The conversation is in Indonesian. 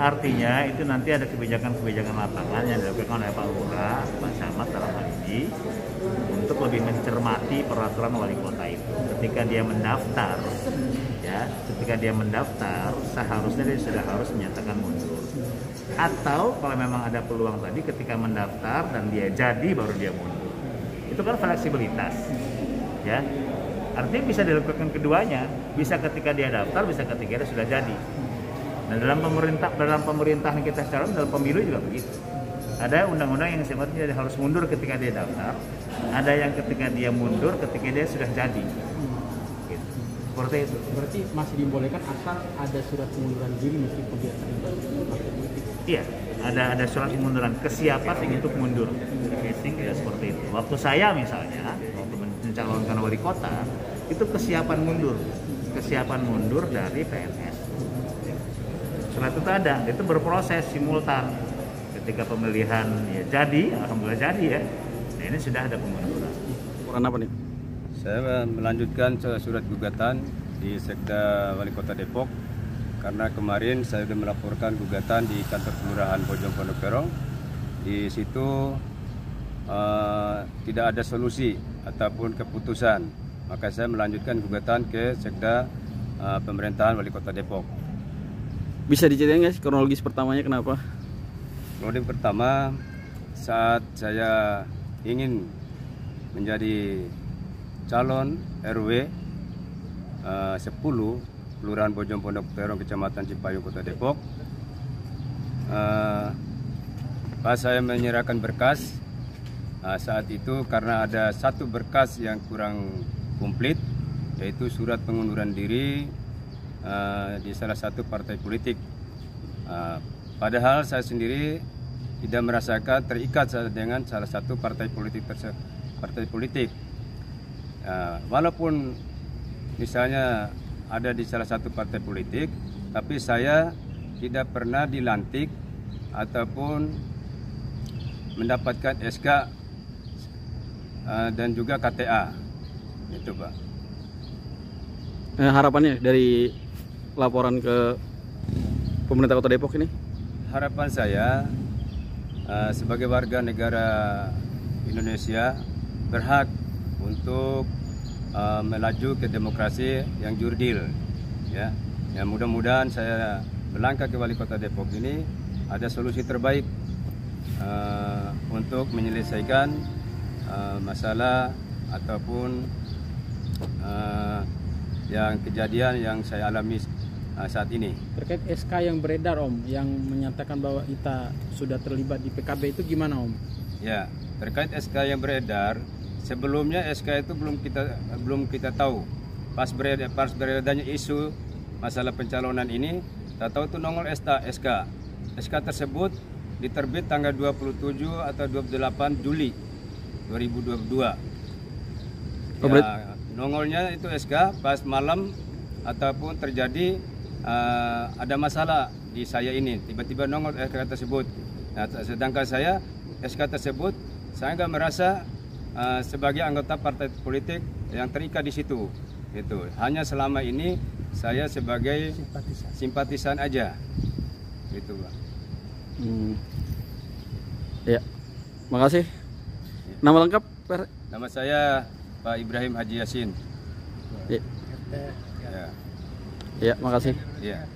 artinya itu nanti ada kebijakan-kebijakan lapangan yang dilakukan oleh Pak Lurah, Pak Camat dalam hal ini untuk lebih mencermati peraturan wali kota itu. Ketika dia mendaftar, seharusnya dia sudah harus menyatakan mundur. Atau kalau memang ada peluang tadi ketika mendaftar dan dia jadi baru dia mundur. Itu kan fleksibilitas, ya. Artinya bisa dilakukan keduanya, bisa ketika dia daftar, bisa ketika dia sudah jadi. Dan dalam pemerintahan kita sekarang, dalam pemilu juga begitu. Ada undang-undang yang sifatnya dia harus mundur ketika dia daftar, ada yang ketika dia mundur ketika dia sudah jadi. Gitu. Seperti itu. Berarti masih dibolehkan asal ada surat pengunduran diri meskipun dia terlibat partai politik. Iya, ada surat pengunduran, kesiapan untuk mundur. Ya, seperti itu. Waktu saya misalnya, waktu mencalonkan wali kota, itu kesiapan mundur dari PNS. Setelah itu ada, itu berproses simultan. Ketika pemilihan ya jadi, alhamdulillah jadi ya. Nah, ini sudah ada pengunduran. Laporan apa nih? Saya melanjutkan surat gugatan di Sekda Wali Kota Depok karena kemarin saya sudah melaporkan gugatan di kantor kelurahan Bojong Pondok Terong. Di situ tidak ada solusi ataupun keputusan, maka saya melanjutkan gugatan ke Sekda Pemerintahan Wali Kota Depok. Bisa diceritain guys kronologis pertamanya kenapa? Kronologi pertama, saat saya ingin menjadi calon RW 10 Kelurahan Bojong Pondok Terong, Kecamatan Cipayung, Kota Depok. Pas saya menyerahkan berkas, saat itu karena ada satu berkas yang kurang komplit, yaitu surat pengunduran diri di salah satu partai politik. Padahal saya sendiri tidak merasakan terikat dengan salah satu partai politik walaupun misalnya ada di salah satu partai politik, tapi saya tidak pernah dilantik ataupun mendapatkan SK dan juga KTA. Itu Pak. Harapannya dari laporan ke pemerintah Kota Depok ini? Harapan saya sebagai warga negara Indonesia berhak untuk melaju ke demokrasi yang jurdil, ya. Yang mudah-mudahan saya melangkah ke Wali Kota Depok ini ada solusi terbaik untuk menyelesaikan masalah ataupun yang kejadian yang saya alami saat ini. Terkait SK yang beredar Om, yang menyatakan bahwa Ita sudah terlibat di PKB itu gimana Om? Ya, terkait SK yang beredar, sebelumnya SK itu belum kita tahu. Pas beredarnya isu masalah pencalonan ini, kita tahu itu nongol SK. SK tersebut diterbit tanggal 27 atau 28 Juli 2022. Ya, nongolnya itu SK pas malam ataupun terjadi ada masalah di saya ini, tiba-tiba nongol SK tersebut. Nah, sedangkan saya SK tersebut saya nggak merasa sebagai anggota partai politik yang terikat di situ. Itu hanya selama ini saya sebagai simpatisan aja. Gitu Pak. Ya, makasih. Nama lengkap? Nama saya Pak Ibrahim Haji Yasin. Ya, Ya. ya makasih. Ya.